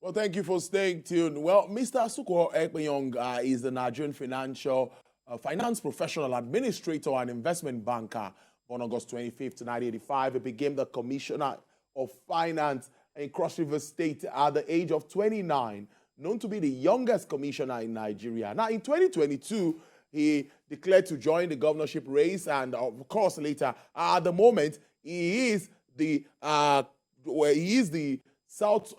Well, thank you for staying tuned. Well, Mr. Asuquo Ekpenyong is the Nigerian finance professional, administrator, and investment banker. Born August 25th, 1985, he became the Commissioner of Finance in Cross River State at the age of 29, known to be the youngest commissioner in Nigeria. Now, in 2022, he declared to join the governorship race, and of course, later, at the moment, he is the South,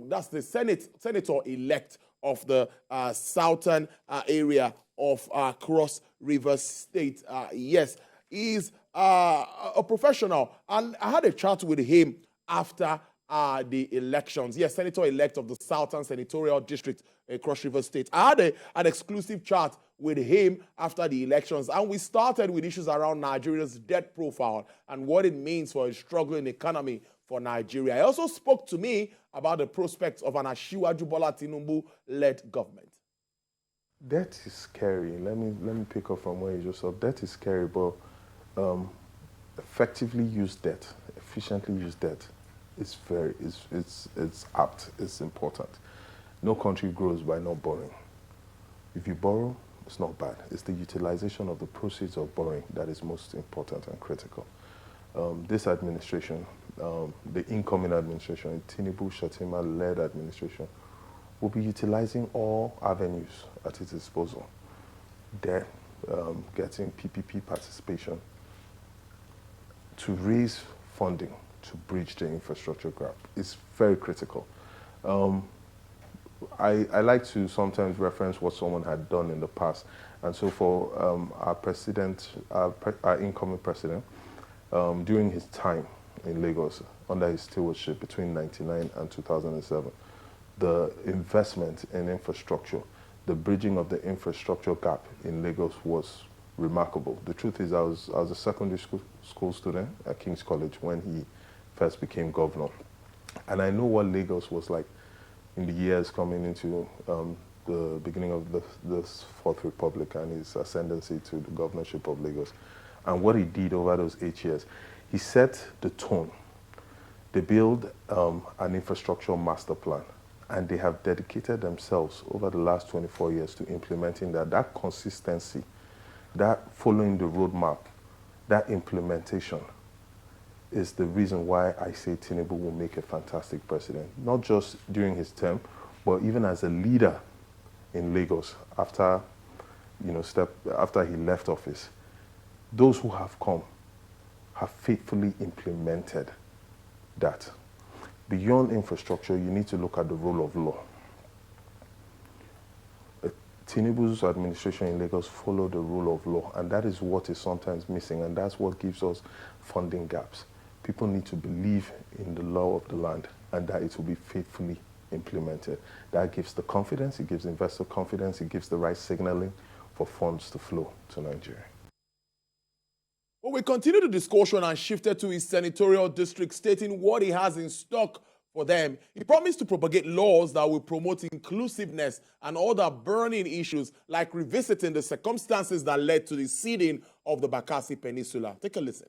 that's the senator-elect of the southern area of Cross River State. Yes, he's a professional, and I had a chat with him after the elections. Yes, senator-elect of the Southern Senatorial District, Cross River State. I had an exclusive chat with him after the elections, and we started with issues around Nigeria's debt profile and what it means for a struggling economy for Nigeria. He also spoke to me about the prospects of an Asiwaju Bola Tinubu-led government. Debt is scary. Let me pick up from where you just said. Debt is scary, but effectively used debt, efficiently used debt, it's apt. It's important. No country grows by not borrowing. If you borrow, it's not bad. It's the utilization of the proceeds of borrowing that is most important and critical. This administration, the incoming administration, Tinubu Shatima-led administration, will be utilizing all avenues at its disposal. Debt, getting PPP participation to raise funding to bridge the infrastructure gap is very critical. I like to sometimes reference what someone had done in the past. And so for our president, our incoming president, during his time in Lagos, under his stewardship between 1999 and 2007, the investment in infrastructure, the bridging of the infrastructure gap in Lagos was remarkable. The truth is, I was a secondary school student at King's College when he first became governor. And I know what Lagos was like in the years coming into the beginning of the Fourth Republic and his ascendancy to the governorship of Lagos. And what he did over those 8 years, he set the tone. They built an infrastructure master plan, and they have dedicated themselves over the last 24 years to implementing that. That consistency, that following the roadmap, that implementation is the reason why I say Tinubu will make a fantastic president, not just during his term, but even as a leader in Lagos after he left office. Those who have come have faithfully implemented that. Beyond infrastructure, you need to look at the role of law. Tinubu's administration in Lagos followed the rule of law, and that is what is sometimes missing, and that's what gives us funding gaps. People need to believe in the law of the land and that it will be faithfully implemented. That gives the confidence, it gives investor confidence, it gives the right signaling for funds to flow to Nigeria. Well, we continue the discussion and shifted to his senatorial district, stating what he has in stock for them. He promised to propagate laws that will promote inclusiveness and other burning issues, like revisiting the circumstances that led to the ceding of the Bakassi Peninsula. Take a listen.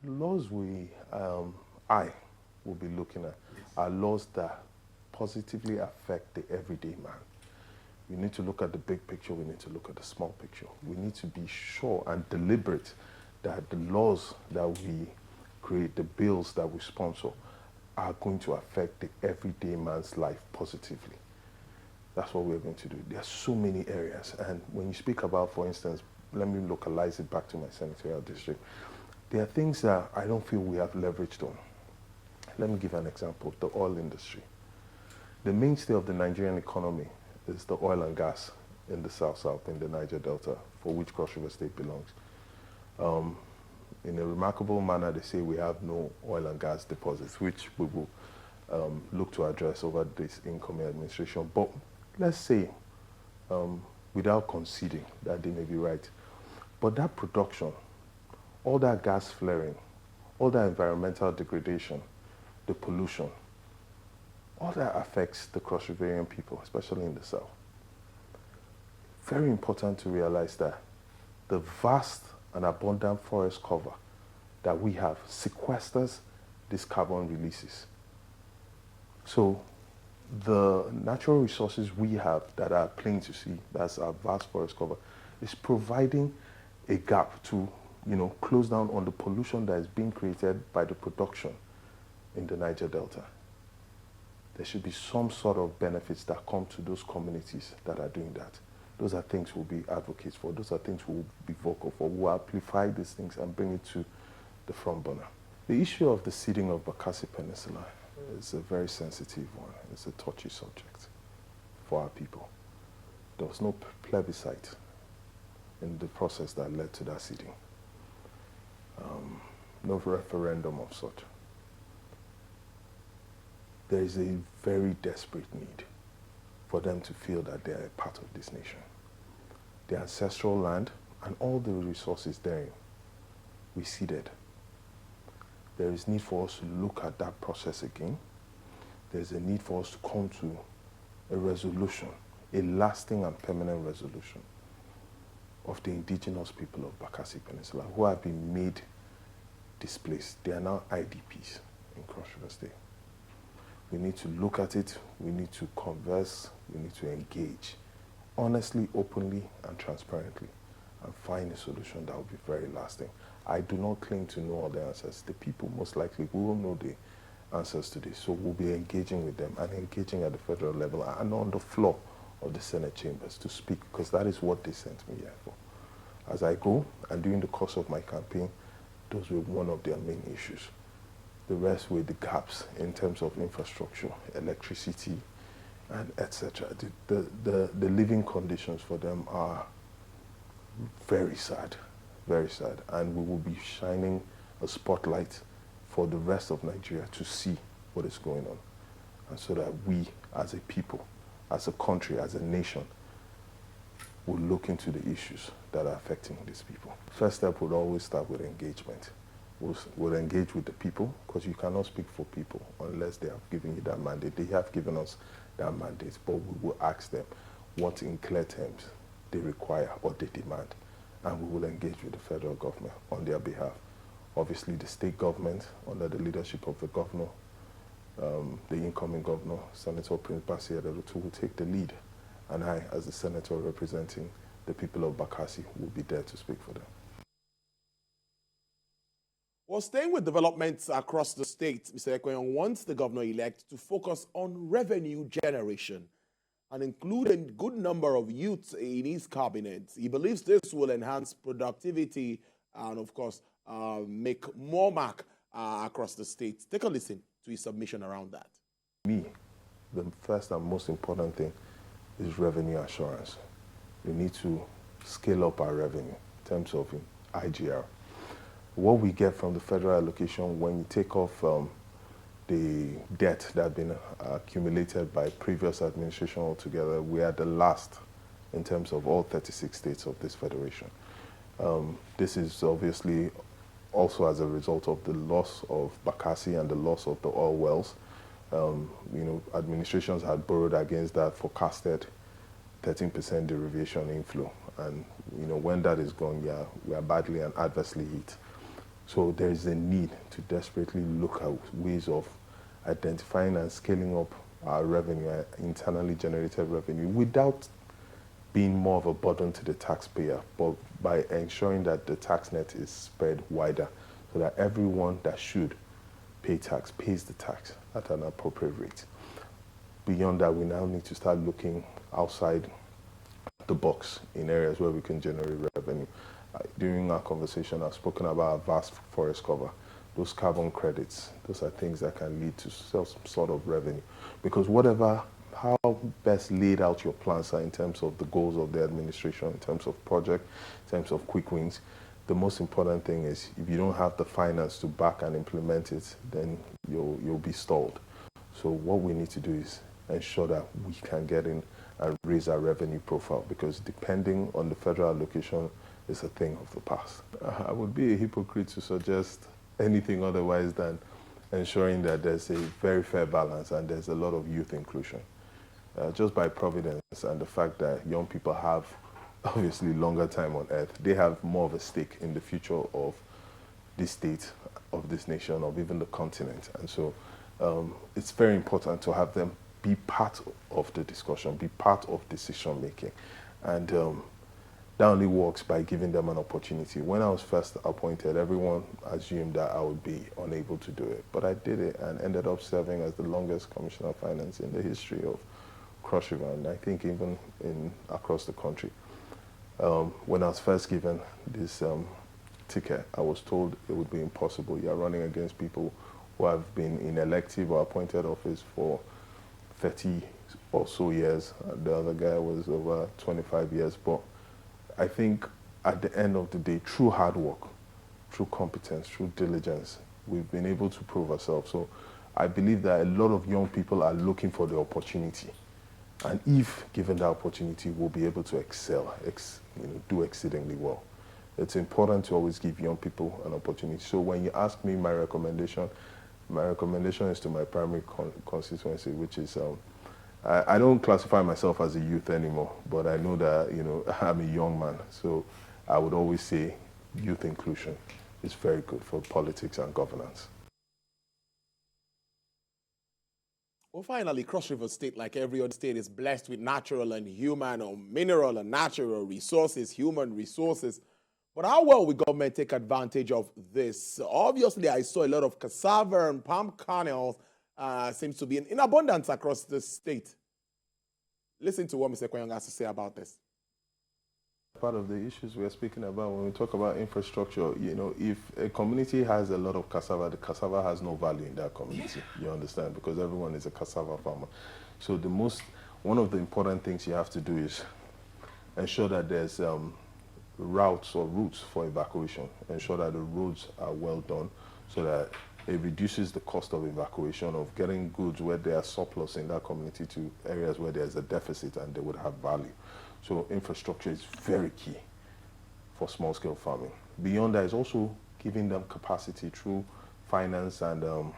The laws I will be looking at are laws that positively affect the everyday man. We need to look at the big picture, we need to look at the small picture. We need to be sure and deliberate that the laws that we create, the bills that we sponsor, are going to affect the everyday man's life positively. That's what we're going to do. There are so many areas, and when you speak about, for instance, let me localize it back to my senatorial district. There are things that I don't feel we have leveraged on. Let me give an example, the oil industry. The mainstay of the Nigerian economy is the oil and gas in the south, in the Niger Delta, for which Cross River State belongs. In a remarkable manner, they say we have no oil and gas deposits, which we will look to address over this incoming administration. But let's say, without conceding that they may be right, but that production, all that gas flaring, all that environmental degradation, the pollution, all that affects the Cross Riverian people, especially in the south. Very important to realize that the vast and abundant forest cover that we have sequesters these carbon releases. So The natural resources we have that are plain to see, that's our vast forest cover, is providing a gap to, close down on the pollution that is being created by the production in the Niger Delta. There should be some sort of benefits that come to those communities that are doing that. Those are things we'll be advocates for. Those are things we'll be vocal for. We'll amplify these things and bring it to the front burner. The issue of the ceding of Bakassi Peninsula is a very sensitive one. It's a touchy subject for our people. There was no plebiscite in the process that led to that ceding. No referendum of such. There is a very desperate need for them to feel that they are a part of this nation. The ancestral land and all the resources therein, we ceded. There is need for us to look at that process again. There's a need for us to come to a resolution, a lasting and permanent resolution of the indigenous people of Bakassi Peninsula who have been made displaced. They are now IDPs in Cross River State. We need to look at it, we need to converse, we need to engage honestly, openly, and transparently, and find a solution that will be very lasting. I do not claim to know all the answers. The people most likely will know the answers to this, so we'll be engaging with them and engaging at the federal level and on the floor of the Senate chambers to speak, because that is what they sent me here for. As I go, and during the course of my campaign, those were one of their main issues. The rest were the gaps in terms of infrastructure, electricity, and etc. The living conditions for them are very sad, and we will be shining a spotlight for the rest of Nigeria to see what is going on, and so that we as a people, as a country, as a nation, will look into the issues that are affecting these people. First step would always start with engagement. We'll engage with the people, because you cannot speak for people unless they have given you that mandate. They have given us that mandate, but we will ask them what in clear terms they require or they demand, and we will engage with the federal government on their behalf. Obviously, the state government, under the leadership of the governor, the incoming governor, Senator Prince Bassey Edelutu, will take the lead, and I, as the senator representing the people of Bakassi, will be there to speak for them. Well, staying with developments across the state, Mr. Ekpenyong wants the governor-elect to focus on revenue generation and include a good number of youths in his cabinet. He believes this will enhance productivity and, of course, make more mark across the state. Take a listen to his submission around that. Me, the first and most important thing is revenue assurance. We need to scale up our revenue in terms of IGR. What we get from the federal allocation, when you take off the debt that has been accumulated by previous administration altogether, we are the last in terms of all 36 states of this federation. This is obviously also as a result of the loss of Bakassi and the loss of the oil wells. Administrations had borrowed against that forecasted 13% derivation inflow. And when that is gone, we are badly and adversely hit. So there is a need to desperately look at ways of identifying and scaling up our revenue, internally generated revenue, without being more of a burden to the taxpayer, but by ensuring that the tax net is spread wider, so that everyone that should pay tax pays the tax at an appropriate rate. Beyond that, we now need to start looking outside the box in areas where we can generate revenue. During our conversation, I've spoken about our vast forest cover. Those carbon credits, those are things that can lead to some sort of revenue. Because how best laid out your plans are in terms of the goals of the administration, in terms of project, in terms of quick wins, the most important thing is if you don't have the finance to back and implement it, then you'll be stalled. So what we need to do is ensure that we can get in and raise our revenue profile, because depending on the federal allocation is a thing of the past. I would be a hypocrite to suggest anything otherwise than ensuring that there's a very fair balance and there's a lot of youth inclusion. Just by providence and the fact that young people have obviously longer time on earth, they have more of a stake in the future of this state, of this nation, of even the continent. And so it's very important to have them be part of the discussion, be part of decision making. And that only works by giving them an opportunity. When I was first appointed, everyone assumed that I would be unable to do it. But I did it and ended up serving as the longest Commissioner of Finance in the history of Cross River, and I think even across the country. When I was first given this ticket, I was told it would be impossible. You're running against people who have been in elective or appointed office for 30 or so years. The other guy was over 25 years. But I think at the end of the day, through hard work, through competence, through diligence, we've been able to prove ourselves. So I believe that a lot of young people are looking for the opportunity. And if given the opportunity, we'll be able to excel, do exceedingly well. It's important to always give young people an opportunity. So when you ask me my recommendation is to my primary constituency, which is, I don't classify myself as a youth anymore, but I know that, I'm a young man. So I would always say youth inclusion is very good for politics and governance. Well, finally, Cross River State, like every other state, is blessed with natural and human or mineral and natural resources, human resources. But how well will government take advantage of this? Obviously, I saw a lot of cassava and palm kernels seems to be in abundance across the state. Listen to what Mr. Ekpenyong has to say about this. Part of the issues we are speaking about when we talk about infrastructure, if a community has a lot of cassava, the cassava has no value in that community. You understand? Because everyone is a cassava farmer. So one of the important things you have to do is ensure that there's routes for evacuation. Ensure that the roads are well done so that it reduces the cost of evacuation, of getting goods where there are surplus in that community to areas where there's a deficit and they would have value. So infrastructure is very key for small-scale farming. Beyond that is also giving them capacity through finance and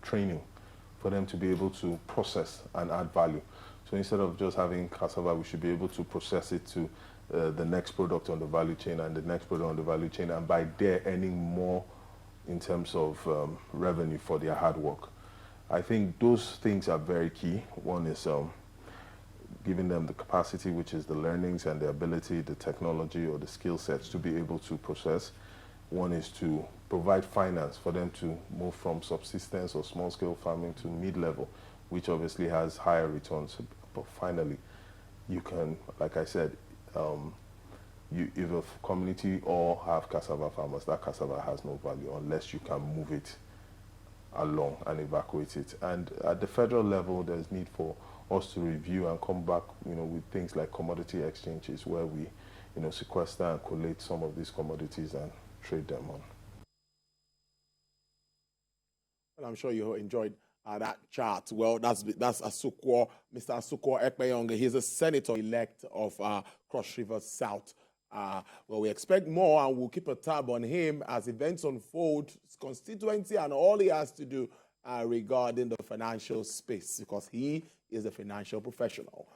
training for them to be able to process and add value. So instead of just having cassava, we should be able to process it to the next product on the value chain and the next product on the value chain, and by there earning more in terms of revenue for their hard work. I think those things are very key. One is giving them the capacity, which is the learnings and the ability, the technology or the skill sets to be able to process. One is to provide finance for them to move from subsistence or small-scale farming to mid-level, which obviously has higher returns. But finally, you can, like I said, if a community all have cassava farmers, that cassava has no value unless you can move it along and evacuate it. And at the federal level, there's need for us to review and come back, with things like commodity exchanges where we, sequester and collate some of these commodities and trade them on. Well, I'm sure you enjoyed that chat. Well, that's Asuquo, Mr. Asuquo Ekpenyong. He's a senator-elect of Cross River South. Well, we expect more, and we'll keep a tab on him as events unfold, his constituency, and all he has to do regarding the financial space, because he is a financial professional.